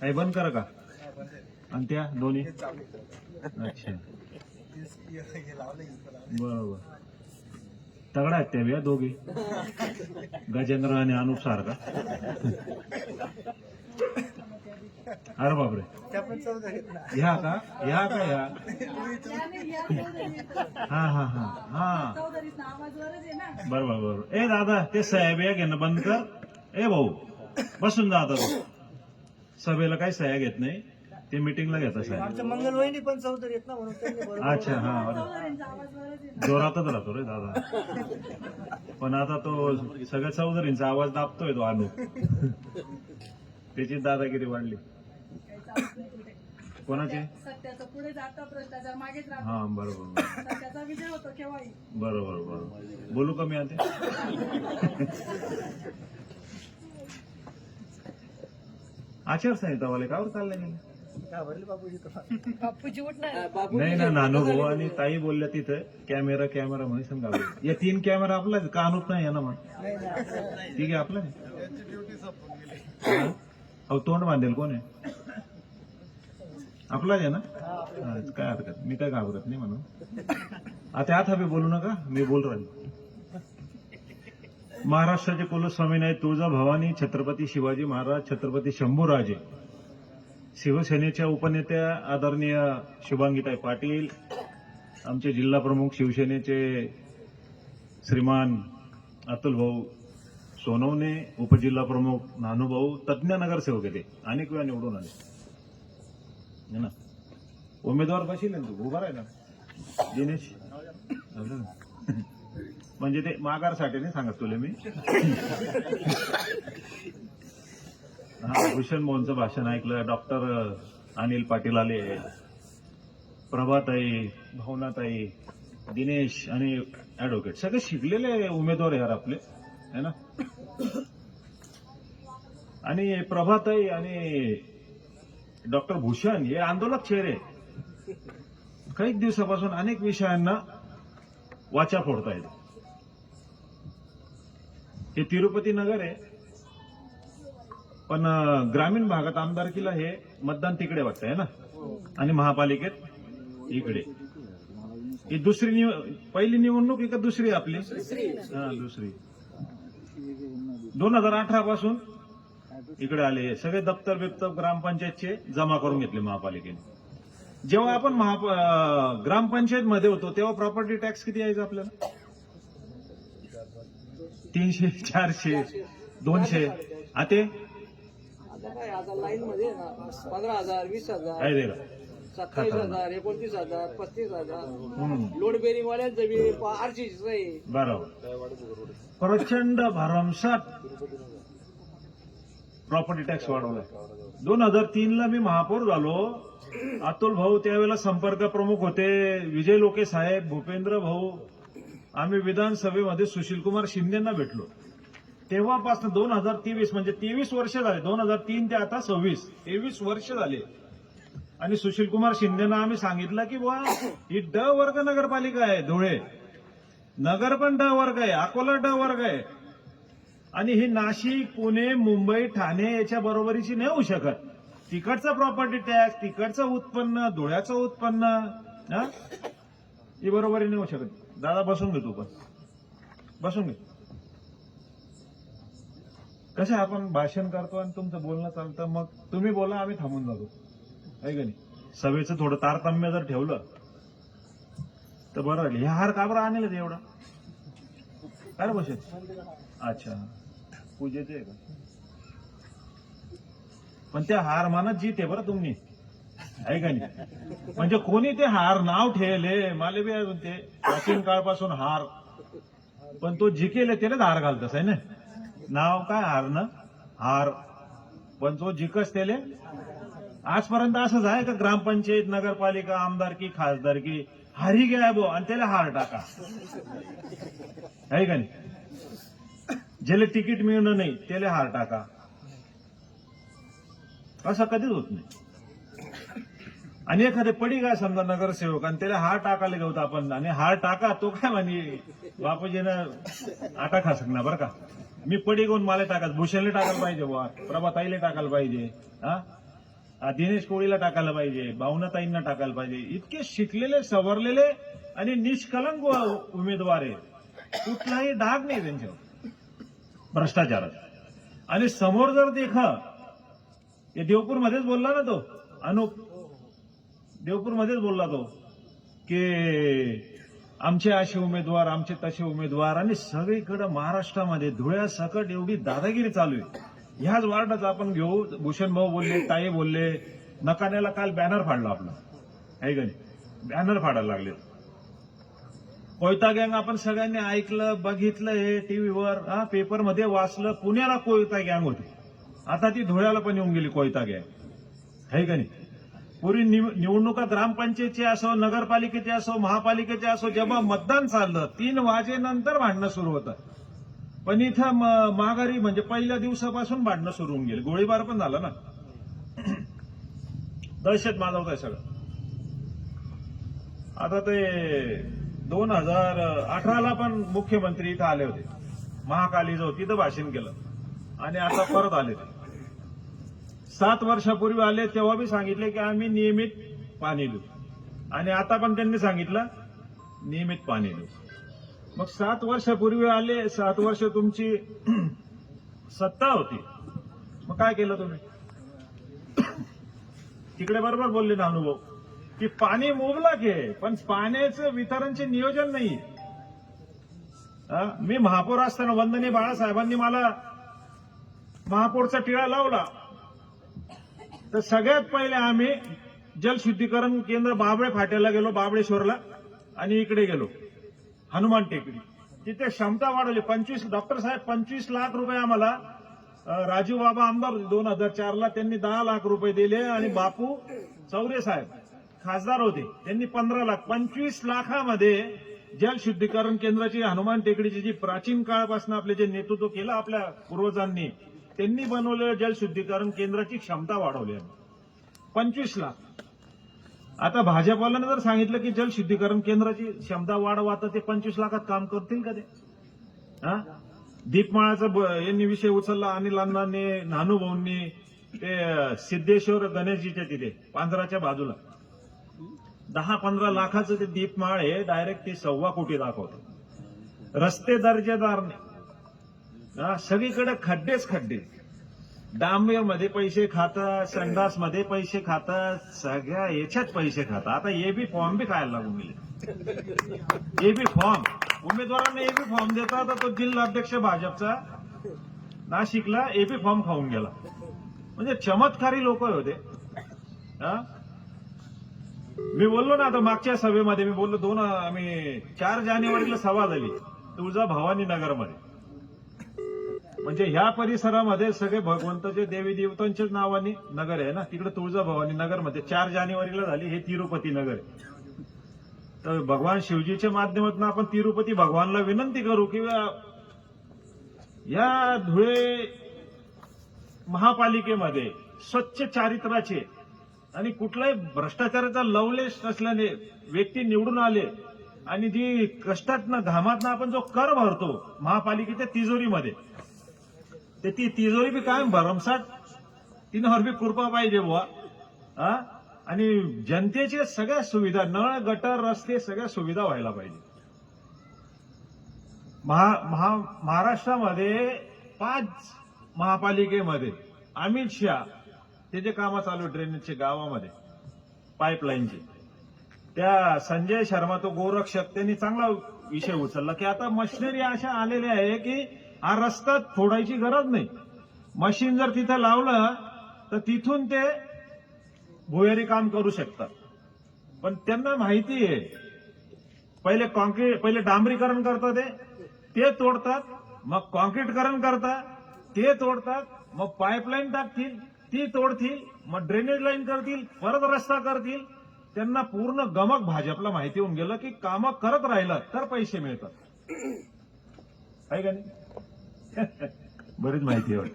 काही बंद करा का आणि त्या दोन्ही अच्छा बरोबर तगडा आहेत त्या बिया दोघी गजेंद्र आणि अनुप सारखा अरे बापरे ह्या का ह्या का ह्या हा हा हा हा बरोबर बरोबर ए दादा ते साहेब या घेणं बंद कर ए भाऊ बसून जा आता तू सभेला काही सह्या घेत नाही ते मीटिंगला घेता साहेब मंगलवाहिनी पण चौधरी येत ना म्हणून अच्छा हा जोरातच राहतो रे दादा पण आता तो सगळ्या चौधरींचा आवाज दाबतोय तो अनु त्याची दादागिरी वाढली कोणाचे सत्याचं पुढे जातं भ्रष्टाचार मागेच राहतो हा बरोबर सत्याचा विजय होतो केव्हाही बरोबर बरोबर बोलू का मी आता आचारसंहिता वाले कावर चालले नाही बापूजी उठणार नाही ना नानू भाऊ आणि ताई बोलल्या तिथं कॅमेरा कॅमेरा म्हणून सांगा या 3 कॅमेरा आपला का आणूत नाही ना मग ठीक आहे आपला अहो तोंड बांधेल कोण आहे आपलाच आहे ना काय हरकत मी काय घाबरत नाही म्हणून आता आत हवे बोलू नका मी बोल राहिले महाराष्ट्राचे कुलस्वामी नाही तुळजाभवानी छत्रपती शिवाजी महाराज छत्रपती शंभूराजे शिवसेनेच्या उपनेत्या आदरणीय शुभांगीताई पाटील आमचे जिल्हा प्रमुख शिवसेनेचे श्रीमान अतुल भाऊ सोनवणे उपजिल्हा प्रमुख नानूभाऊ तज्ञ नगरसेवक आहे ते अनेक वेळा निवडून आले है ना उमेदवार बशील ना तू उभा राहिला दिनेश म्हणजे ते माघारसाठी नाही सांगत तुला मी हा भूषण मोहनचं भाषण ऐकलं डॉक्टर अनिल पाटील आले प्रभाताई भावनाताई दिनेश आणि ऍडव्होकेट सगळे शिकलेले उमेदवार यार आपले है ना आणि प्रभाताई आणि डॉक्टर भूषण हे आंदोलक चेहरे काही दिवसापासून अनेक विषयांना वाचा फोडतायत हे तिरुपती नगर आहे पण ग्रामीण भागात आमदारकीला हे मतदान तिकडे वाटतंय ना आणि महापालिकेत इकडे ही पहिली निवडणूक आहे का दुसरी आपली हा दुसरी 2018 पासून इकडे आले सगळे दप्तर बिप्तर ग्रामपंचायतचे जमा करून घेतले महापालिकेने जेव्हा आपण ग्रामपंचायत मध्ये होतो तेव्हा प्रॉपर्टी टॅक्स किती यायचा आपल्याला 300 400 200 आता लाईन मध्ये 15,000 20,000 काय दे 27,000 29,000 35,000 लोड बेरिंग वाल्यांचं बी 800 बरोबर प्रचंड भरमसाठ प्रॉपर्टी टॅक्स वाढवलाय 2003 ला मी महापौर झालो अतुल भाऊ त्यावेळेला संपर्क प्रमुख होते विजय लोके साहेब भूपेंद्र भाऊ आम्ही विधानसभेमध्ये सुशीलकुमार शिंदेना भेटलो तेव्हापासून 2023 म्हणजे 23 वर्ष झाले 2003 ते आता 23 वर्ष झाले आणि सुशीलकुमार शिंदेना आम्ही सांगितलं की बुवा ही ड वर्ग नगरपालिका आहे धुळे नगर पण ड वर्ग आहे अकोला ड वर्ग आहे आणि ही नाशिक पुणे मुंबई ठाणे याच्या बरोबरीची नाही होऊ शकत तिकडचं प्रॉपर्टी टॅक्स तिकडचं उत्पन्न धुळ्याचं उत्पन्न ही बरोबरी नाही होऊ शकत दादा बसून घे तू पण बसून घे कसं आपण भाषण करतो आणि तुमचं बोलणं चालतं मग तुम्ही बोला आम्ही थांबून जातो आहे का नाही सभेचं थोडं तारतम्य जर ठेवलं तर बरं राहील हे हार का बरं आणलं ते एवढा काय बसेल अच्छा पूजेचे आहे का पण त्या हार मानत जीत आहे बरं तुम्ही आहे का नाही म्हणजे कोणी ते हार नाव ठेवले मला बी अजून ते प्राचीन काळपासून हार पण तो जिकेल त्यालाच हार घालतस आहे ना नाव काय हार ना हार पण तो जिकस त्याले आजपर्यंत असंच आहे का ग्रामपंचायत नगरपालिका आमदारकी खासदारकी हारी घ्या बो आणि त्याला हार टाका आहे का नाही ज्याला तिकीट मिळणं नाही त्याला हार टाका असं कधीच होत नाही आणि एखादे पडी काय समजा नगरसेवक आणि त्याला हार टाकायला घेऊत आपण आणि हार टाका तो काय म्हणे बापूजीनं आटा खा शकणार बरं का मी पडी घेऊन मला टाकायचं भूषणला टाकायला पाहिजे बुवा प्रभाताईला टाकायला पाहिजे हा दिनेश कोळीला टाकायला पाहिजे, भावनाताईंना टाकायला पाहिजे. इतके शिकलेले, सवरलेले आणि निष्कलंक उमेदवार आहेत. कुठलाही डाग नाही त्यांच्यावर भ्रष्टाचारात. आणि समोर जर देखा, हे देवपूरमध्येच बोलला ना तो अनुप, देवपूरमध्येच बोलला तो की आमचे असे उमेदवार, आमचे तसे उमेदवार. आणि सगळीकडे महाराष्ट्रामध्ये धुळ्यासकट एवढी दादागिरी चालू आहे. ह्याच वार्डाचा आपण घेऊ. भूषण भाऊ बोलले, ताई बोलले, नकाण्याला काल बॅनर फाडला आपला, आहे का नाही? बॅनर फाडायला लागले. कोयता गँग आपण सगळ्यांनी ऐकलं, बघितलं, हे टीव्हीवर, पेपरमध्ये वाचलं. पुण्याला कोयता गँग होती, आता ती धुळ्याला पण येऊन गेली कोयता गँग, आहे का नाही? पूर्वी निवडणुका ग्रामपंचायतची असो, नगरपालिकेचे असो, महापालिकेचे असो, जेव्हा मतदान चाललं 3 वाजेनंतर भांडणं सुरू होतं. पण इथं माघारी म्हणजे पहिल्या दिवसापासून भांडणं सुरू होऊन गेली. गोळीबार पण झाला ना. दहशत माजवत आहे सगळं. आता ते 2018ला पण मुख्यमंत्री इथं आले होते, महाकाली जो तिथं भाषण केलं. आणि आता परत आले. 7 वर्षापूर्वी आले तेव्हा बी सांगितले की आम्ही नियमित पाणी देऊ. आणि आता पण त्यांनी सांगितलं नियमित पाणी देऊ. मग 7 वर्षापूर्वी आले, 7 वर्ष तुमची सत्ता होती, मग काय केलं तुम्ही? तिकडे बरोबर बोलले ना अनुभव की पाणी मुबलक आहे, पण पाण्याचं वितरणचे नियोजन नाही. मी महापौर असताना वंदनीय बाळासाहेबांनी मला महापौरचा टिळा लावला, तर सगळ्यात पहिले आम्ही जलशुद्धीकरण केंद्र बाबळे फाट्याला गेलो, बाबळेश्वरला, आणि इकडे गेलो हनुमान टेकडी. तिथे क्षमता वाढवली. 25 डॉक्टर साहेब 25 लाख रुपये आम्हाला, राजू बाबा आमदार 2004ला त्यांनी 10 लाख रुपये दिले. आणि बापू चौरे साहेब खासदार होते, त्यांनी 15 लाख. 25 लाखामध्ये जलशुद्धीकरण केंद्राची हनुमान टेकडीची जी प्राचीन काळापासून आपले जे नेतृत्व केलं आपल्या पूर्वजांनी, त्यांनी बनवलेल्या जलशुद्धीकरण केंद्राची क्षमता वाढवली 25 लाख. आता भाजपवाल्यांनी जर सांगितलं की जलशुद्धीकरण केंद्राची क्षमता वाढवा, तर ते 25 लाखात काम करतील का ते? दीपमाळाचा यांनी विषय उचलला, अनिल अण्णांनी, नानूभाऊंनी, ते सिद्धेश्वर गणेशजीच्या तिथे पांजराच्या बाजूला 10-15 लाखाचं ते दीपमाळ आहे, डायरेक्ट ते 1.25 कोटी दाखवतं. रस्ते दर्जेदार नाही, सगळीकडे खड्डेच खड्डे. डांबरमध्ये पैसे खातं, संडासमध्ये पैसे खातं, सगळ्या याच्यात पैसे खातं. आता एबी फॉर्म बी खायला लागून गेले. एबी फॉर्म उमेदवारांना एबी फॉर्म देता, तर तो जिल्हाध्यक्ष भाजपचा नाशिकला एबी फॉर्म खाऊन गेला. म्हणजे चमत्कारी लोक होते. मी बोललो ना, आता मागच्या सभेमध्ये मी बोललो, आम्ही 4 जानेवारीला सभा झाली तुळजाभवानी नगरमध्ये. म्हणजे ह्या परिसरामध्ये सगळे भगवंताचे देवी देवतांच्याच नावाने नगर आहे ना, तिकडे तुळजाभवानी नगरमध्ये 4 जानेवारीला झाली. हे तिरुपती नगर आहे. तर भगवान शिवजीच्या माध्यमातून आपण तिरुपती भगवानला विनंती करू की या धुळे महापालिकेमध्ये स्वच्छ चारित्र्याचे आणि कुठलाही भ्रष्टाचाराचा लवलेश नसल्याने व्यक्ती निवडून आले. आणि जी कष्टातनं घामातनं आपण जो कर भरतो महापालिकेच्या तिजोरीमध्ये, ते ती तिजोरी बी कायम भरमसाठ, तिनं बी कृपा पाहिजे बुवा. आणि जनतेच्या सगळ्या सुविधा, नळ, गटर, रस्ते, सगळ्या सुविधा व्हायला पाहिजे. महाराष्ट्रामध्ये 5 महापालिकेमध्ये अमित शहा त्याचे कामं चालू, ड्रेनेजचे गावामध्ये, पाईपलाईनचे. त्या संजय शर्मा तो गोरक्षक, त्यांनी चांगला विषय उचलला की आता मशिनरी अशा आलेल्या आहे की हा रस्ता फोडायची गरज नाही. मशीन जर तिथं लावलं तर तिथून ते भुयारी काम करू शकतात. पण त्यांना माहिती आहे, पहिले डांबरीकरण करतात, ते तोडतात, मग कॉन्क्रीटकरण करतात, ते तोडतात, मग पाईपलाईन टाकतील, ती तोडतील, मग ड्रेनेज लाईन करतील, परत रस्ता करतील. त्यांना पूर्ण गमक भाजपला माहिती होऊन गेलं की कामं करत राहिलं तर पैसे मिळतात, आहे का नाही? बरीच माहिती आहे.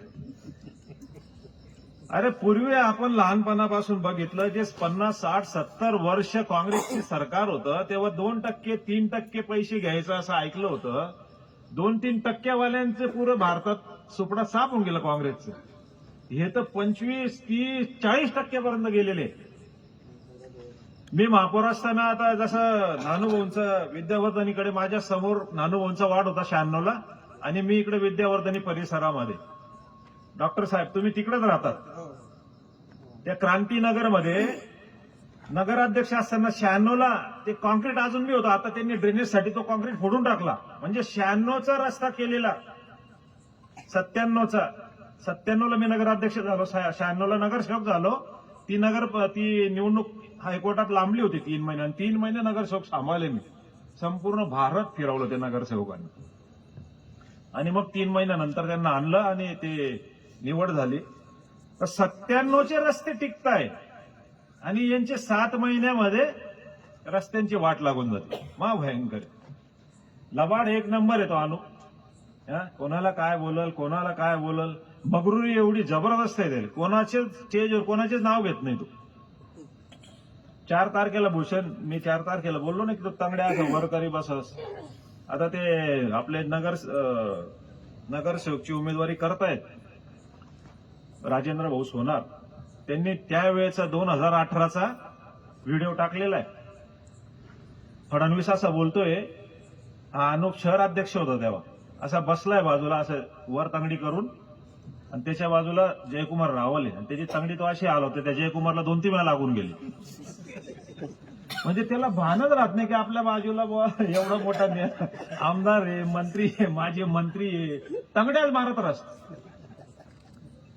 अरे पूर्वी आपण लहानपणापासून बघितलं, जे 50, 60, 70 वर्ष काँग्रेसचे सरकार होतं तेव्हा 2%, 3% पैसे घ्यायचं असं ऐकलं होतं. 2-3% वाल्यांचं पुरं भारतात सुपडा साफ होऊन गेलं काँग्रेसचं. हे तर 25, 30, 40% पर्यंत गेलेले. मी महापौर असताना आता जसं नानूभाऊंचं विद्यावर्धनीकडे माझ्या समोर नानूभाऊंचा वाढ होता 96 ला आणि मी इकडे विद्यावर्धनी परिसरामध्ये. डॉक्टर साहेब तुम्ही तिकडेच राहतात. त्या क्रांतीनगरमध्ये नगराध्यक्ष असताना 96 ला ते कॉन्क्रीट अजून बी होतं. आता त्यांनी ड्रेनेजसाठी तो कॉन्क्रीट फोडून टाकला. म्हणजे 96चा रस्ता केलेला 97 ला मी नगराध्यक्ष झालो, 96 ला नगरसेवक झालो. ती निवडणूक हायकोर्टात लांबली होती 3 महिने आणि 3 महिने नगरसेवक सांभाळले मी. संपूर्ण भारत फिरवलं ते नगरसेवकांनी आणि मग 3 महिन्यानंतर त्यांना आणलं आणि ते निवड झाली. तर 97चे रस्ते टिकताय आणि यांचे 7 महिन्यामध्ये रस्त्यांची वाट लागून जाते. मा भयंकर लबाड एक नंबर येतो अनु. कोणाला काय बोलल मगरुरी एवढी जबरदस्त आहे. कोणाचे स्टेजवर कोणाचेच नाव घेत नाही. तो 4 तारखेला भूषण मी 4 तारखेला बोललो ना की तो तंगड्या असं वरकरी बसस. आता ते आपले नगरसेवकची उमेदवारी करतायत राजेंद्र भाऊ सोनार. त्यांनी त्यावेळेचा 2018चा व्हिडिओ टाकलेला आहे. फडणवीस असा बोलतोय, हा अनुप शहर अध्यक्ष होता तेव्हा, असा बसलाय बाजूला असं वर तंगडी करून आणि त्याच्या बाजूला जयकुमार रावल आहे आणि त्याची तंगडी तो अशी आला होता त्या जयकुमारला 2-3 वेळा लागून गेली. म्हणजे त्याला भानच राहत नाही की आपल्या बाजूला एवढा मोठा आमदार आहे, मंत्री आहे, माजी मंत्री आहे, तंगड्याच मारत राहत.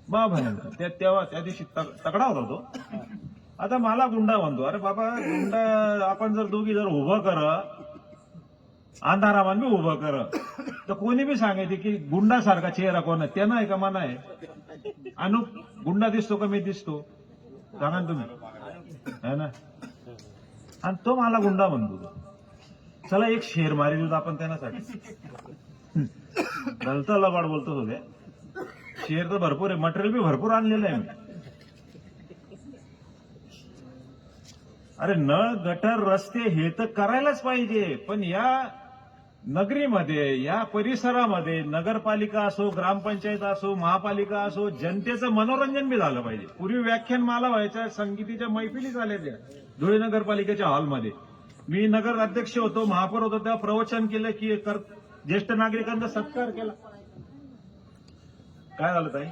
भयंकर. तेव्हा त्या दिवशी तगडा होता तो. आता मला गुंडा म्हणतो. अरे बाबा गुंडा आपण जर दोघी जर उभं कर अंधारामान बी उभं कर तर कोणी बी सांगायचे की गुंडासारखा चेहरा कोण आहे, त्यानं आहे का मना आहे. अनुप गुंडा दिसतो का मी दिसतो सांगा ना तुम्ही, है ना. आणि तो मला गुंडा म्हणतो. चला एक शेर मारी देऊ आपण त्यांच्यासाठी. गलता लबाड बोलतो होते. शेर तर भरपूर आहे, मटेरियल बी भरपूर आणलेलं आहे मी. अरे नळ गटर रस्ते हे तर करायलाच पाहिजे, पण या नगरीमध्ये या परिसरामध्ये नगरपालिका असो, ग्रामपंचायत असो, महापालिका असो, जनतेचं मनोरंजन बी झालं पाहिजे. पूर्वी व्याख्यानमाला व्हायच्या, संगीतीच्या मैफिली झाल्या धुळे नगरपालिकेच्या हॉलमध्ये. मी नगर अध्यक्ष होतो, महापौर होतो, तेव्हा प्रवचन केलं की ज्येष्ठ नागरिकांचा सत्कार केला. काय झालं ताई?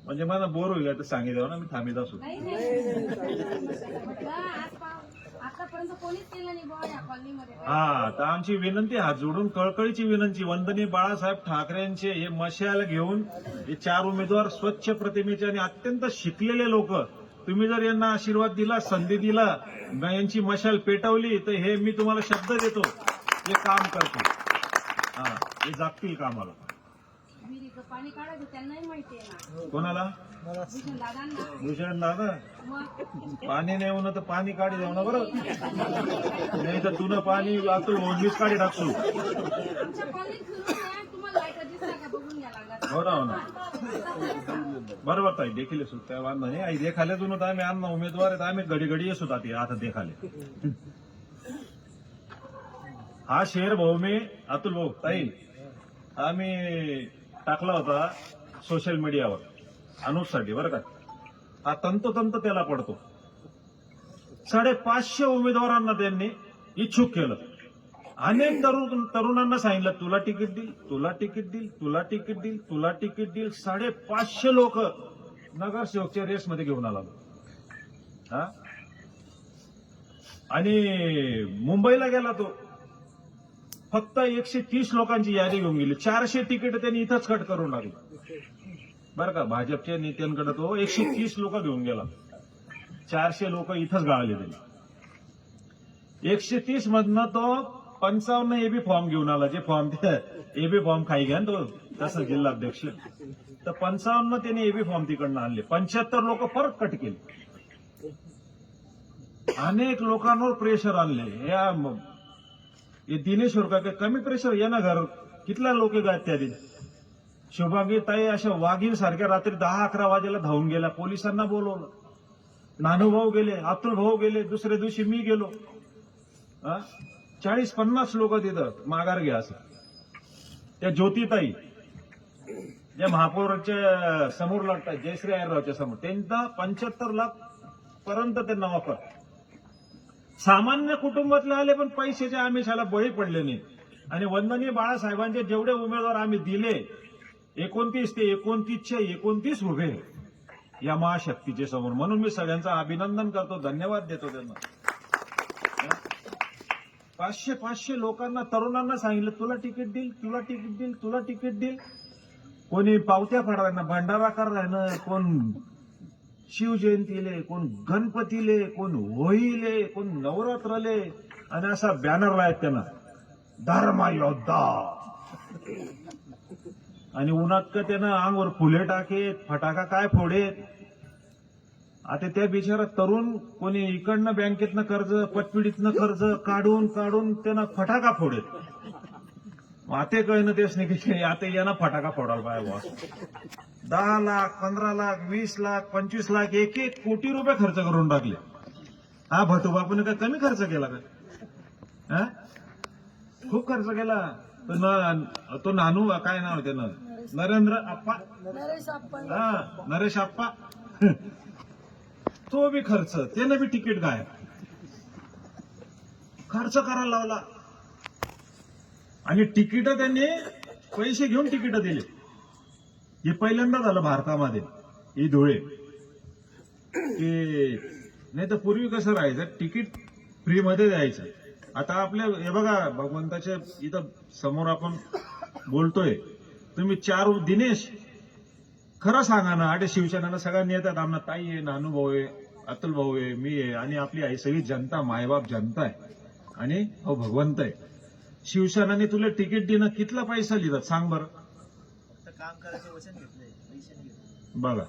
म्हणजे मला बोर होईल तर सांगितलं ना मी थांबित असू. आतापर्यंत कोणीच केलं नाही बुवा या कॉलनीमध्ये. हा तर आमची विनंती, हात जोडून कळकळीची विनंती, वंदनीय बाळासाहेब ठाकरेंचे हे मशाल घेऊन हे 4 उमेदवार स्वच्छ प्रतिमेचे आणि अत्यंत शिकलेले लोक, तुम्ही जर यांना आशीर्वाद दिला, संधी दिला, यांची मशाल पेटवली तर हे मी तुम्हाला शब्द देतो हे काम करतो. हा हे जागतील कामाला. विहिरीचं पाणी काढायचं त्यांनाही माहिती आहे ना. कोणाला? भूषण दादांना. भूषण दादा मग पाणी नाही होणं तर पाणी काढी जाऊ ना बरं. नाही तर तुला पाणी अतुल मोजलीच काढी टाकतो. आमच्या कॉलनीत फिरून या, तुम्हाला लाईट दिसला का बघून घ्या लागला. हो ना बरोबर ताई. देखील सुद्धा वांधा नाही. आई देखाले तुन तर आम्ही आम्ही उमेदवार आहेत, आम्ही घडी घडी येसो ती आता देखाले. हा शेर भाऊ मी अतुल भाऊ ताई आम्ही टाकला होता सोशल मीडियावर अनुपसाठी बरं का. हा तंतोतंत त्याला पडतो. 550 उमेदवारांना त्यांनी इच्छुक केलं. अनेक तरुणांना सांगितलं तुला तिकीट देईल, तुला तिकीट देईल, तुला तिकीट देईल, तुला तिकीट देईल. 550 लोक नगरसेवकच्या रेसमध्ये घेऊन आला. हा आणि मुंबईला गेला तो, फक्त 130 लोकांची यादी घेऊन गेली. 400 तिकीट त्यांनी इथंच कट करून टाकली बरं का. भाजपच्या नेत्यांकडे तो 130 लोक घेऊन गेला. 400 लोक इथंच गाळले त्यांनी. 130 मधनं तो 55 एबी फॉर्म घेऊन आला. जे फॉर्म एबी फॉर्म खाई घ्या तो तसं जिल्हाध्यक्ष. तर 55 त्यांनी एबी फॉर्म तिकडनं आणले. 75 लोक परत कट केले. अनेक लोकांवर प्रेशर आणले. या दिनेश्वर का कमी प्रेशर या ना घर कितल्या लोक गायत त्या दिन. शुभांगी ताई अशा वाघीण सारख्या रात्री 10-11 वाजेला धावून गेल्या. पोलिसांना बोलवलं. नानूभाऊ गेले, अतुल भाऊ गेले, दुसऱ्या दिवशी मी गेलो. 40-50 लोक तिथं माघार घ्या असं. त्या ज्योतिताई जे महापौराच्या समोर लागतात जयश्री आयररावच्या समोर त्यांचा 75 लाख पर्यंत त्यांना वापर. सामान्य कुटुंबातले आले पण पैशाच्या आमिषाला बळी पडले नाही. आणि वंदनीय बाळासाहेबांचे जेवढे उमेदवार आम्ही दिले 29 ते 29 उभे या महाशक्तीचे समोर. म्हणून मी सगळ्यांचं अभिनंदन करतो, धन्यवाद देतो त्यांना. 500 लोकांना, तरुणांना सांगितलं तुला तिकीट देईल, तुला तिकीट देईल, तुला तिकीट देईल. कोणी पावत्या फाडायना, भंडारा करायना, कोण शिवजयंतीले, कोण गणपतीले, कोण होळीले, कोण नवरात्रले, आणि असा बॅनर लायत त्यांना धर्म योद्धा. आणि उन्हात का त्यानं अंगवर फुले टाकेत, फटाका काय फोडेत. आता त्या बिचारा तरुण कोणी इकडनं बँकेतनं कर्ज, पतपिढीतनं कर्ज काढून त्यानं फटाका फोडेत. आता कळणं तेच नाही की आता यांना फटाका फोडायला पाहिजे बॉस. 10 लाख, 15 लाख, 20 लाख, 25 लाख, 1 कोटी रुपये खर्च करून टाकले. हा भटूबापूने काय कमी खर्च केला का? हा खूप खर्च केला. तो नानू काय नाव त्यानं, नरेंद्र आप्पा, हा नरेश आप्पा, तो बी खर्च, त्यानं बी तिकीट काय खर्च करायला लावला. आणि तिकीट त्यांनी पैसे घेऊन तिकीट दिले. हे पहिल्यांदा झालं भारतामध्ये ही धुळे की, नाही तर पूर्वी कसं राहायचं तिकीट फ्रीमध्ये द्यायचं. आता आपल्या हे बघा भगवंताच्या इथं समोर आपण बोलतोय, तुम्ही 4 दिनेश खरं सांगा ना, आटे शिवसेनेला सगळ्यांनी येतात. आमना ताई आहे, नानू भाऊ आहे, अतुल भाऊ आहे, मी आहे, आणि आपली आई सगळी जनता, मायबाप जनता आहे, आणि हो भगवंत आहे. शिवसेनेने तुला तिकीट देणं कितला पैसा लिहितात सांग बरं. काम करायचं वचन घेतलंय, पैसे नाही घेतले. बघा,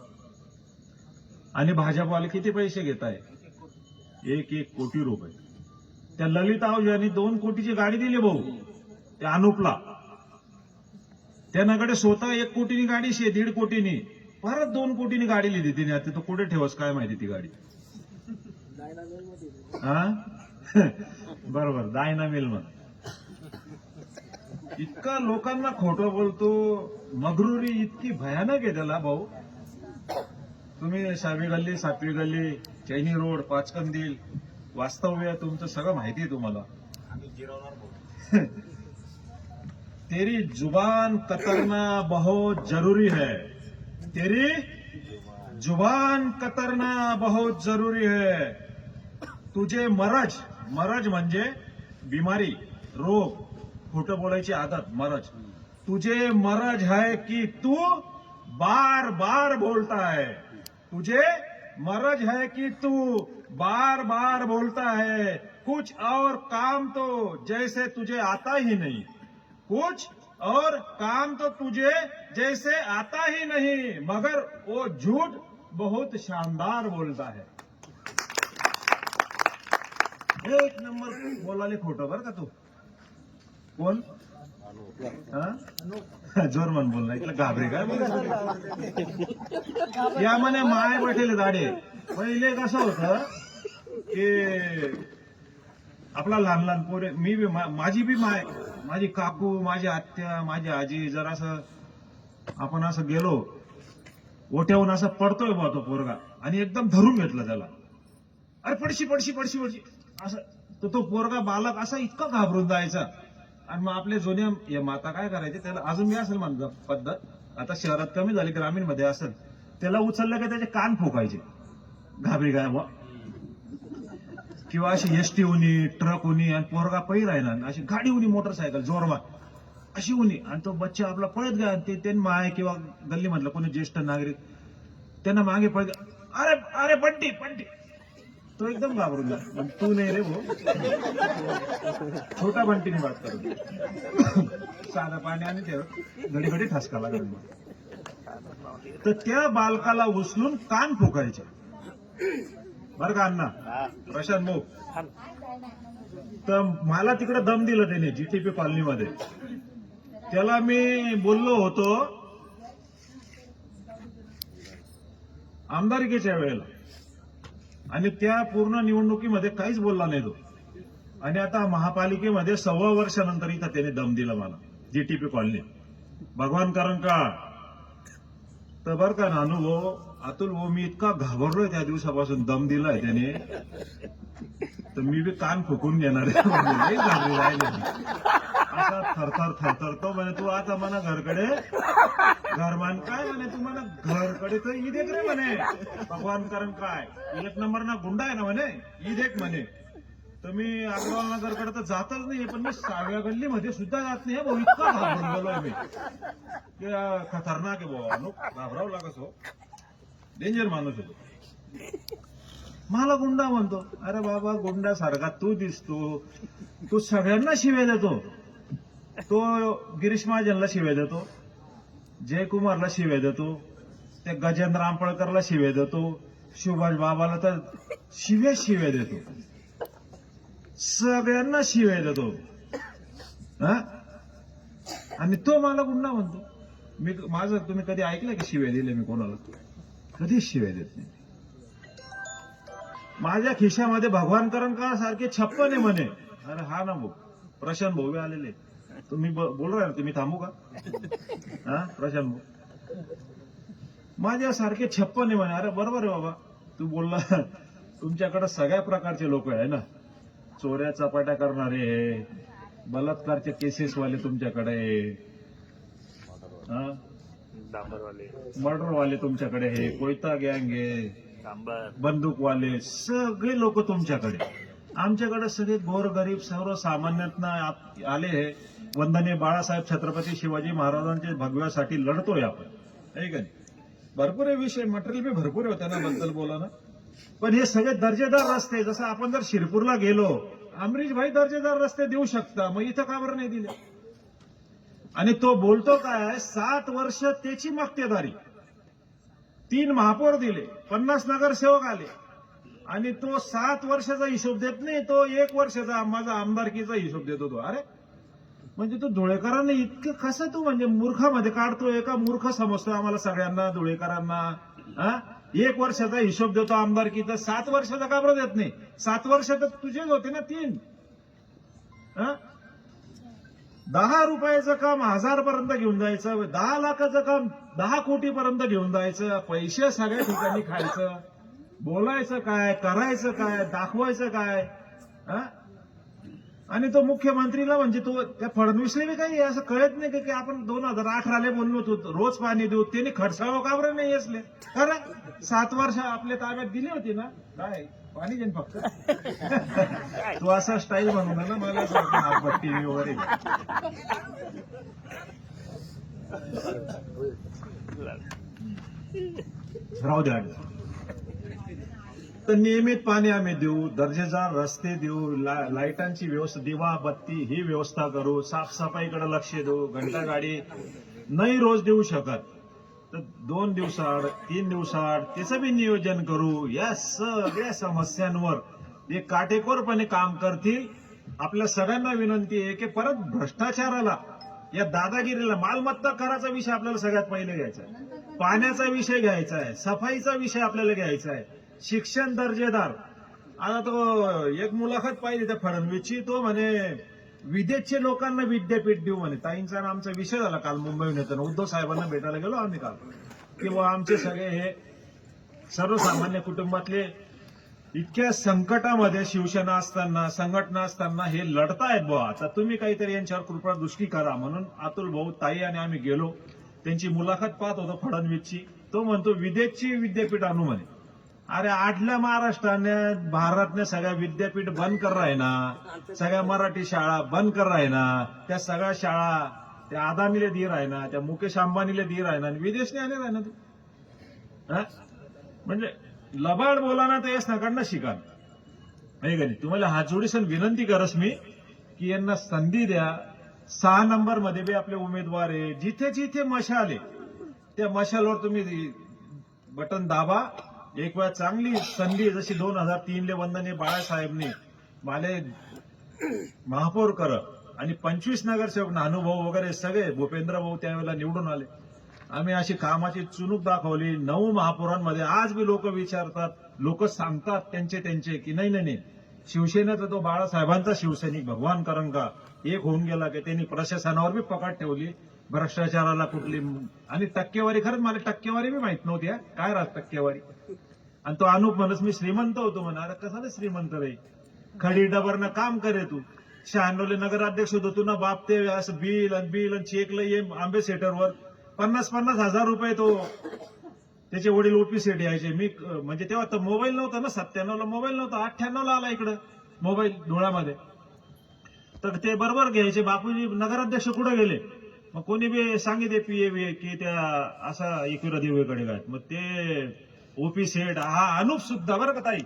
आणि भाजपवाले किती पैसे घेत आहे? 1 कोटी रुपये. त्या ललित आवजांनी 2 कोटीची गाडी दिली भाऊ त्या अनुपला. त्यानाकडे स्वतः 1 कोटीनी गाडी 1.5 कोटीनी, परत 2 कोटीनी गाडी लिहिली तिने. आता तो कुठे ठेवस काय माहिती ती गाडी. हा बरोबर, डायनामिल म्हण. इतका लोकांना खोटं बोलतो, मगरुरी इतकी भयानक आहे त्याला भाऊ. तुम्ही 6वी गल्ली, 7वी गल्ली, चैनी रोड, पाचकंदील, वास्तव्य तुमचं सगळं माहिती आहे तुम्हाला. तेरी जुबान कतरना बहुत जरूरी है, तेरी जुबान कतरना बहुत जरूरी है. तुझे मरज म्हणजे बिमारी, रोग, खोटं बोलायची आदत, मरज. तुझे मरज है कि तू बार बार बोलता है. तुझे मरज है कि तू बार बार बोलता है. कुछ और काम तो जैसे तुझे आता ही नहीं. कुछ और काम तो तुझे जैसे आता ही नहीं, मगर वो झूठ बहुत शानदार बोलता है. 1 नंबर बोलाले खोटं बरं का तू. कोण जोर मन बोल नाही, घाबरे काय या म्हणे माय बैठेले दाडे. पहिले कसं होतं की आपला लहान पोरे, मी बी माझी बी माय, माझी काकू, माझी आत्या, माझी आजी, जर असं आपण असं गेलो ओट्याहून असं पडतोय बा तो पोरगा, आणि एकदम धरून घेतलं त्याला, अरे पडशी पडशी पडशी पडशी असं, तर तो पोरगा बालक असा इतका घाबरून जायचा. आणि मग आपले जुन्या माता काय करायचे, त्याला अजून बी असेल म्हणतात पद्धत, आता शहरात कमी झाली, ग्रामीण मध्ये असेल, त्याला उचललं की त्याचे कान फुकायचे, घाबरी गाय बा. किंवा अशी एसटी उनी, ट्रक उनी, आणि पोरगा पहिला आहे ना, अशी गाडी उनी, मोटरसायकल जोरमार अशी उनी, आणि तो बच्चा आपला पळत गया. ते माय किंवा गल्ली मधलं कोणी ज्येष्ठ नागरिक त्यांना मागे पळत, अरे अरे बंटी बंटी, तो एकदम घाबरून गेला. तू नाही रे भाऊ, छोटा बंटीने बात करू, साधं पाणी आणि ते घडी घडी ठसका लागला. तर त्या बालकाला उचलून कान फुकायचे बरं का अण्णा प्रशांत भाऊ. तर मला तिकडे दम दिलं त्याने जीटीपी कॉलनीमध्ये. त्याला मी बोललो होतो आमदारकीच्या वेळेला, आणि त्या पूर्ण निवडणुकीमध्ये काहीच बोलला नाही तो. आणि आता महापालिकेमध्ये 1.25 वर्षानंतर इथं त्याने दम दिला मला जीटीपी कॉलनी. भगवान कारण का तर बरं का ना अनुभव अतुल भाऊ मी इतका घाबरलोय त्या दिवसापासून दम दिलाय त्याने तर मी बी कान फुकून घेणार आहे म्हणजे लई घाबरून राहिले मी. असा थरथर थरथर तो म्हणे तू आता म्हणा घरकडे घरमान काय म्हणे तू म्हणा घरकडे तर ईद एक रे म्हणे भगवान कारण काय एक नंबर ना गुंडा आहे ना म्हणे ईद एक म्हणे तर मी अग्रवाल नगरकडे तर जातच नाही पण मी 6व्या गल्लीमध्ये सुद्धा जात नाही भाऊ इतका घाबरून गेलोय मी की खतरनाक आहे भाऊ नो घाबरावं लागत हो डेंजर माणूस होतो मला गुंडा म्हणतो अरे बाबा गुंडासारखा तू दिसतो तू सगळ्यांना शिव्या देतो तो गिरीश महाजनला शिव्या देतो जयकुमारला शिव्या देतो त्या गजेंद्र आंपळकरला शिव्या देतो सुभाष बाबाला तर शिव्या देतो सगळ्यांना शिव्या देतो हा आणि तो मला गुंडा म्हणतो मी माझं तुम्ही कधी ऐकलं की शिव्या दिले मी कोणाला कधीच शिव्या देत नाही माझ्या खिशामध्ये भगवान करणकार सारखे 56 आहे म्हणे अरे हा ना भाऊ प्रशांत भाऊ बी आलेले तुम्ही बोल रहा तुम्ही थांबू का हा प्रशांत भाऊ माझ्यासारखे 56 आहे म्हणे अरे बरोबर आहे बाबा तू बोलला तुमच्याकडे सगळ्या प्रकारचे लोक आहे ना चोऱ्या चपाट्या करणारे बलात्कारचे केसेसवाले तुमच्याकडे हा मर्डरवाले तुमच्याकडे आहे कोयता गँग आहे बंदूकवाले सगळे लोक तुमच्याकडे आमच्याकडे सगळे गोरगरीब सर्वसामान्यातनं आले हे वंदनीय बाळासाहेब छत्रपती शिवाजी महाराजांच्या भगव्यासाठी लढतोय आपण आहे का नाही भरपूर आहे विषय मटेरियल बी भरपूर आहे त्यांनाबद्दल बोला ना पण हे सगळे दर्जेदार रस्ते जसं आपण जर शिरपूरला गेलो अमरीश भाई दर्जेदार रस्ते देऊ शकता मग इथं का बरं नाही दिले आणि तो बोलतो काय 7 वर्ष त्याची मक्तेदारी 3 महापौर दिले 50 नगरसेवक आले आणि तो 7 वर्षाचा हिशोब देत नाही तो 1 वर्षाचा माझा आमदारकीचा हिशोब देतो तो अरे म्हणजे तो धुळेकरांना इतकं कसं तू म्हणजे मूर्खामध्ये काढतोय का मूर्ख समजतोय आम्हाला सगळ्यांना धुळेकरांना हा 1 वर्षाचा हिशोब देतो आमदारकीचा 7 वर्षाचा का बरं देत नाही 7 वर्ष तर तुझेच होते ना 3 10 रुपयाचं काम 1000 पर्यंत घेऊन जायचं 10 लाखाचं काम 10 कोटीपर्यंत घेऊन जायचं पैसे सगळ्या ठिकाणी खायचं बोलायचं काय करायचं काय दाखवायचं काय आणि तो मुख्यमंत्रीला म्हणजे तो त्या फडणवीसला काही असं कळत नाही की आपण 2018ला बोललो होतो रोज पाणी देऊ त्यांनी खडसावं का बरं नाही असले खरं 7 वर्ष आपल्या ताब्यात दिली होती ना काय पाणी देईन फक्त तू असा स्टाईल म्हणून ना मला टीव्ही वगैरे राहू द्या तर नियमित पाणी आम्ही देऊ दर्जेदार रस्ते देऊ लाईटांची व्यवस्था दिवा बत्ती ही व्यवस्था करू साफसफाईकडे लक्ष देऊ घंटा गाडी नाही रोज देऊ शकत तर 2 दिवसाआड 3 दिवसाआड त्याचं बी नियोजन करू या सगळ्या समस्यांवर ते काटेकोरपणे काम करतील आपल्या सगळ्यांना विनंती आहे की परत भ्रष्टाचाराला या दादागिरीला मालमत्ता कराचा विषय आपल्याला सगळ्यात पहिले घ्यायचा आहे पाण्याचा विषय घ्यायचा आहे सफाईचा विषय आपल्याला घ्यायचा आहे शिक्षण दर्जेदार आता तो एक मुलाखत पाहिली त्या फडणवीसची तो म्हणे विदेशचे लोकांना विद्यापीठ देऊ म्हणे ताईंचा आमचा विषय झाला काल मुंबईहून येताना उद्धव साहेबांना भेटायला गेलो आम्ही काल की बुवा आमचे सगळे हे सर्वसामान्य कुटुंबातले इतक्या संकटामध्ये शिवसेना असताना संघटना असताना हे लढतायत बुवा आता तुम्ही काहीतरी यांच्यावर कृपा दृष्टी करा म्हणून अतुल भाऊ ताई आणि आम्ही गेलो त्यांची मुलाखत पाहत होतो फडणवीसची तो म्हणतो विदेशची विद्यापीठ आणू म्हणे अरे आठल्या महाराष्ट्राने भारतने सगळ्या विद्यापीठ बंद कर रहा है ना सगळ्या मराठी शाळा बंद कर रहा है ना त्या सगळ्या शाळा त्या अदानीला दे रहा है ना त्या मुकेश अंबानीला दे रहा है ना आणि विदेशने आले राही ना ते म्हणजे लबाड बोला ना तर येस नकडनं शिका नाही का नाही तुम्हाला हात जोडीसन विनंती करस मी की यांना संधी द्या 6 नंबर मध्ये बी आपले उमेदवार आहे जिथे जिथे मशाल आहे त्या मशालवर तुम्ही बटन दाबा एक वेळा चांगली संधी जशी 2003 वंदनीय बाळासाहेबने माले महापौर कर आणि 25 नगरसेवक अनुभव वगैरे सगळे भूपेंद्र भाऊ त्यावेळेला निवडून आले आम्ही अशी कामाची चुणूक दाखवली 9 महापौरांमध्ये आज बी लोक विचारतात लोक सांगतात त्यांचे की नाही शिवसेनेचा तो बाळासाहेबांचा शिवसैनिक भगवान करंगा एक होऊन गेला की त्यांनी प्रशासनावर बी पकड ठेवली भ्रष्टाचाराला कुठली आणि टक्केवारी, खरंच मला टक्केवारी बी माहित नव्हती काय राहत टक्केवारी. आणि तो अनुप म्हणत मी श्रीमंत होतो म्हणा. अरे कसा श्रीमंत रे, खडी डबरनं काम करे तू. 96 नगराध्यक्ष होतो तू ना बाप. ते असं बिल आणि चेक लई ये आंबे सेटरवर 50-50 हजार रुपये तो त्याचे वडील ओपी सेट यायचे. मी म्हणजे तेव्हा तर मोबाईल नव्हता ना, 97ला मोबाईल नव्हता, 98ला आला इकडं मोबाईल धुळ्यामध्ये. तर ते बरोबर घ्यायचे. बापूजी नगराध्यक्ष कुठे गेले, मग कोणी बी सांगितले पीए की त्या असा एकविरा देवीकडे काय. मग ते ओपी सेट हा अनुप सुद्धा बरं का ताई,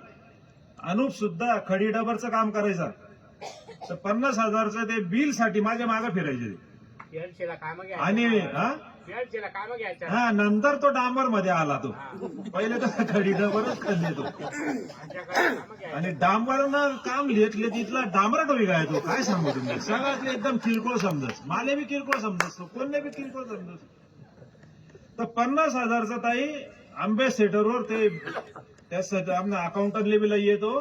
अनुप सुद्धा खडी डबरचं काम करायचा. तर 50,000चं ते बिल साठी माझ्या मागे फिरायचे आणि हा नंतर तो डांबर मध्ये आला. तो पहिले तर खडी डबरच खाल्ले तो आणि डांबरनं काम घेतले तिथला डांबरा टोळी काय तो काय सांगू तुम्ही. सगळ्यात एकदम किरकोळ समजत, माले बी किरकोळ समजत, कोणने बी किरकोळ समजत. तर 50,000चा ताई आंबे सेटरवर ते त्या अकाउंटंटले बी लई येतो,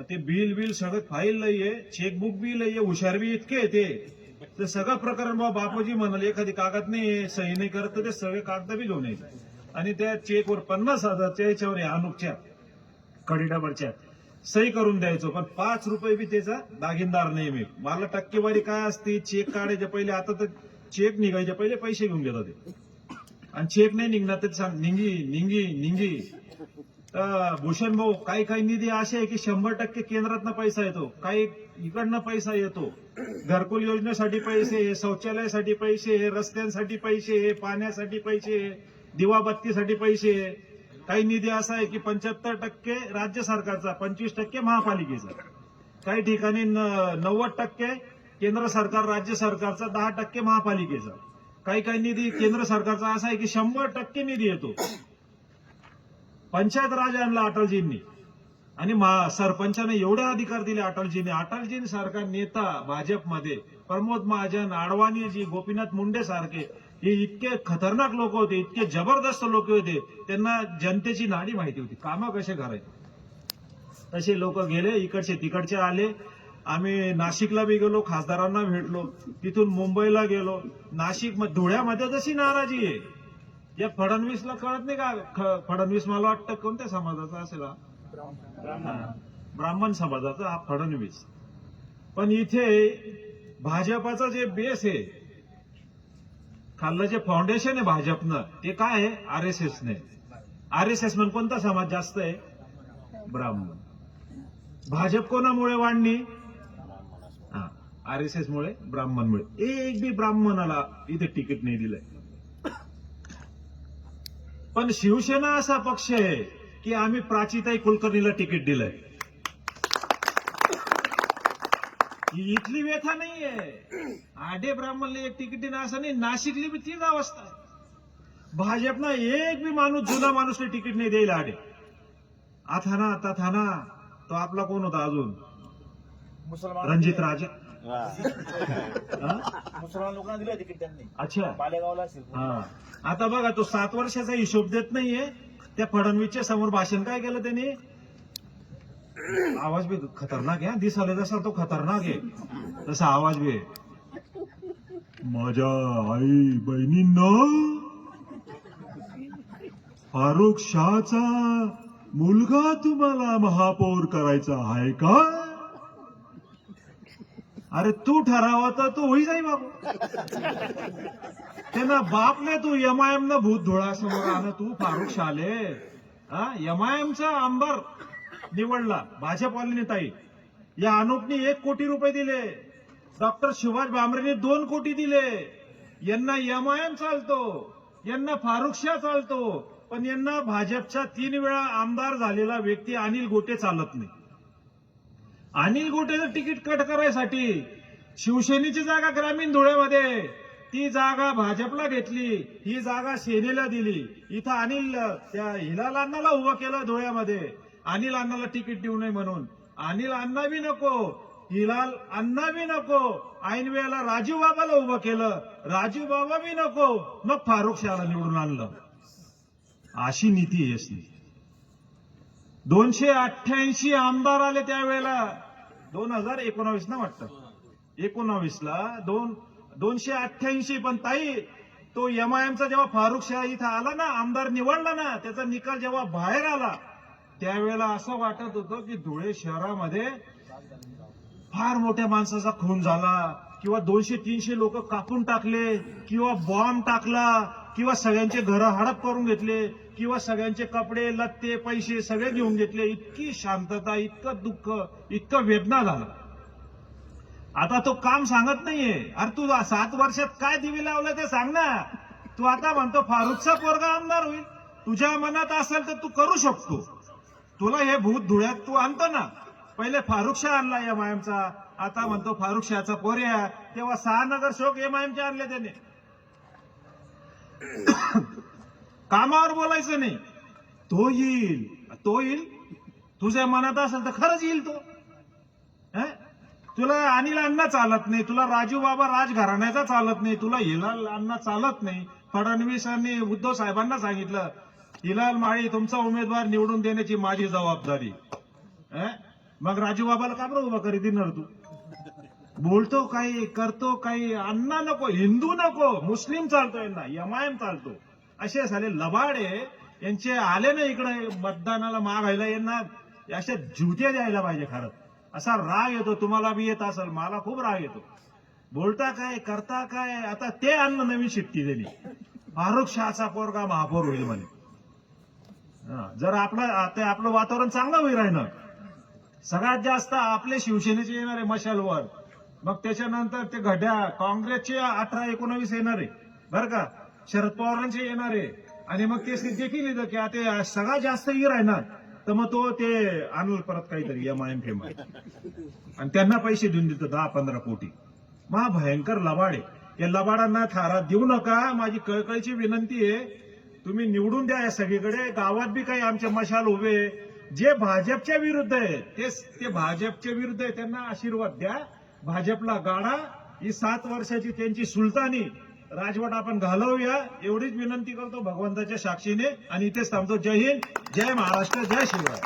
ते बिल सगळं फाईल लई आहे, चेकबुक बी लई आहे, हुशार बी इतके ते सगळं प्रकरण बापूजी म्हणाले एखादी कागद नाही सही नाही करत तर ते सगळे कागद बी घेऊन यायचे. आणि त्या चेकवर 50,000च्या याच्यावर अनुपच्या खडीडाबरच्या सही करून द्यायचो. पण 5 रुपये बी त्याचा दागिनदार नाही मी. मला टक्केवारी काय असते, चेक काढायच्या पहिले, आता तर चेक निघायच्या पहिले पैसे घेऊन घेतात ते. आणि चेक नाही निघणार तर सांग निंगी. तर भूषण भाऊ काही निधी असे आहे की 100% केंद्रातनं पैसा येतो, काही इकडनं पैसा येतो. घरकुल योजनेसाठी पैसे, शौचालयासाठी पैसे, रस्त्यांसाठी पैसे, पाण्यासाठी पैसे, दिवाबत्तीसाठी पैसे. काही निधी असा आहे की 75% राज्य सरकारचा, 25% महापालिकेचा. काही ठिकाणी 90% केंद्र सरकार राज्य सरकारचा, 10% महापालिकेचा. काही निधी केंद्र सरकारचा असा आहे की 100% निधी येतो. पंचायत राज आणला अटलजींनी आणि सरपंचाने एवढे अधिकार दिले अटलजींनी. अटलजींसारखा नेता भाजपमध्ये, प्रमोद महाजन, अडवाणीजी, गोपीनाथ मुंडे सारखे हे इतके खतरनाक लोक होते, इतके जबरदस्त लोक होते, त्यांना जनतेची नाडी माहिती होती, कामं कसे करायचे. तसे लोक गेले, इकडचे तिकडचे आले. आम्ही नाशिकला बी गेलो, खासदारांना भेटलो, तिथून मुंबईला गेलो. नाशिक धुळ्यामध्ये जशी नाराजी आहे, या फडणवीसला कळत नाही का. फडणवीस मला वाटतं कोणत्या समाजाचा असेल, ब्राह्मण समाजाचा हा फडणवीस. पण इथे भाजपाचा जे बेस आहे, खाल्लं जे फाउंडेशन आहे भाजपनं, ते काय आहे, आरएसएसने. आरएसएस म्हणून कोणता समाज जास्त आहे, ब्राह्मण. भाजप कोणामुळे वाढणी, आरएसएस मुळे, ब्राह्मणमुळे. एक बी ब्राह्मणाला इथे तिकीट नाही दिलंय. पण शिवसेना असा पक्ष आहे की आम्ही प्राचीताई कुलकर्णीला तिकीट दिलंय. इथली व्यथा नाहीये. आडे ब्राह्मणला एक तिकीट देणं असं नाही. नाशिकली बी तीच अवस्था आहे. भाजपनं एक बी माणूस, जुना माणूसने तिकीट नाही द्यायला. आडे आथाना तथाना तो आपला कोण होता अजून, रणजित राजा, मुसलमान लोकांना दिलं तिकीट त्यांनी. अच्छा, मालेगावला असेल. हा. आता बघा तो 7 वर्षाचा हिशोब देत नाहीये. त्या फडणवीसच्या समोर भाषण काय केलं त्यांनी, आवाज बी खतरनाक आहे, दिसायला जसा तो खतरनाक आहे तसा आवाज बी आहे. माझ्या आई बहिणींना, फारुख शाहचा मुलगा तुम्हाला महापौर करायचा आहे का. अरे तू ठरावा तर तू होई जाई बाबू. त्यांना बापले तू एमआयएम न भूत धुळा समोर आण. तू फारुख शाले एमआयएमचा आमदार निवडला भाजपवाल्यांनी. ताई या अनुपनी 1 कोटी रुपये दिले, डॉक्टर सुभाष भामरेने 2 कोटी दिले. यांना एमआयएम चालतो, यांना फारुख शाह चालतो, पण यांना भाजपचा 3 वेळा आमदार झालेला व्यक्ती अनिल गोटे चालत नाही. अनिल गोटेचं तिकीट कट करायसाठी शिवसेनेची जागा ग्रामीण धुळ्यामध्ये, ती जागा भाजपला घेतली, ही जागा सेनेला दिली. इथं अनिल त्या हिलाल अण्णाला उभं केलं धुळ्यामध्ये, अनिल अण्णाला तिकीट देऊ नये म्हणून. अनिल अण्णा बी नको, हिलाल अण्णा बी नको, ऐन वेळेला राजू बाबाला उभं केलं, राजू बाबा बी नको, मग फारुख शाहला निवडून आणलं. अशी नीती आहे असली. 288 आमदार आले त्यावेळेला, 2019 ना वाटतं, 19ला 288. पण ताई, तो एमआयएमचा जेव्हा फारुख शाह इथं आला ना, आमदार निवडला ना, त्याचा निकाल जेव्हा बाहेर आला त्यावेळेला असं वाटत होतं की धुळे शहरामध्ये फार मोठ्या माणसाचा खून झाला, किंवा 200-300 लोक कापून टाकले, किंवा बॉम्ब टाकला, किंवा सगळ्यांचे घरं हडप करून घेतले, किंवा सगळ्यांचे कपडे लत्ते पैसे सगळे घेऊन घेतले. इतकी शांतता, इतकं दुःख, इतकं वेदना झाला. आता तो काम सांगत नाहीये. अरे तू 7 वर्षात काय दिवे लावलं ते सांग ना. तू आता म्हणतो फारुखचा पोरगा आमदार होईल. तुझ्या मनात असेल तर तू करू शकतो. तुला हे भूत धुळ्यात तू आणतो ना. पहिले फारुख शाह आणला एमआयएमचा, आता म्हणतो फारुख शाहचा पोऱ्या. तेव्हा 6 नगरसेवक एमआयएमचे आणले त्याने. कामावर बोलायचं नाही. तो येईल. तुझ्या मनात असेल तर खरंच येईल तो. तुला अनिल अण्णा चालत नाही, तुला राजू बाबा राजघराण्याचा चालत नाही, तुला हिलाल अण्णा चालत नाही. फडणवीसांनी उद्धव साहेबांना सांगितलं, हिलाल माळी तुमचा उमेदवार निवडून देण्याची माझी जबाबदारी. मग राजू बाबाला का बरं उभा करी देणार तू? बोलतो काही, करतो काही. अण्णा नको, हिंदू नको, मुस्लिम चालतो यांना, एमआयएम चालतो. असे झाले लबाडे. यांचे आले ना इकडे मतदानाला मागायला, यांना अशा जुत्या द्यायला पाहिजे. खरं असा राग येतो. तुम्हाला बी येत असेल, मला खूप राग येतो. बोलता काय, करता काय. आता ते अन्न नवीन शिट्टी दिली, फारुख शाहचा पोरगा महापौर होईल म्हणे. जर आपलं वातावरण चांगलं होईल राहिलं. सगळ्यात जास्त आपले शिवसेनेचे येणार आहे मशालवर. मग त्याच्यानंतर ते घड्या काँग्रेसचे 18-19 येणार आहे बरं का, शरद पवारांचे येणार आहे. आणि मग ते देखील येतं की आता सगळ्यात जास्त येईल राहणार, तर मग तो ते आणलं परत काहीतरी एमआयएम फेमाय, आणि त्यांना पैसे देऊन देतो 10-15 कोटी. भयंकर लबाड आहे. या लबाडांना थारा देऊ नका. माझी कळकळीची विनंती आहे, तुम्ही निवडून द्या या सगळीकडे. गावात बी काही आमचे मशाल उभे, जे भाजपच्या विरुद्ध आहे ते भाजपच्या विरुद्ध आहे, त्यांना आशीर्वाद द्या. भाजपला गाडा. ही 7 वर्षाची त्यांची सुलतानी राजवट आपण घालवूया, एवढीच विनंती करतो भगवंताच्या साक्षीने. आणि इथेच थांबतो. जय हिंद, जय महाराष्ट्र, जय शिवराय.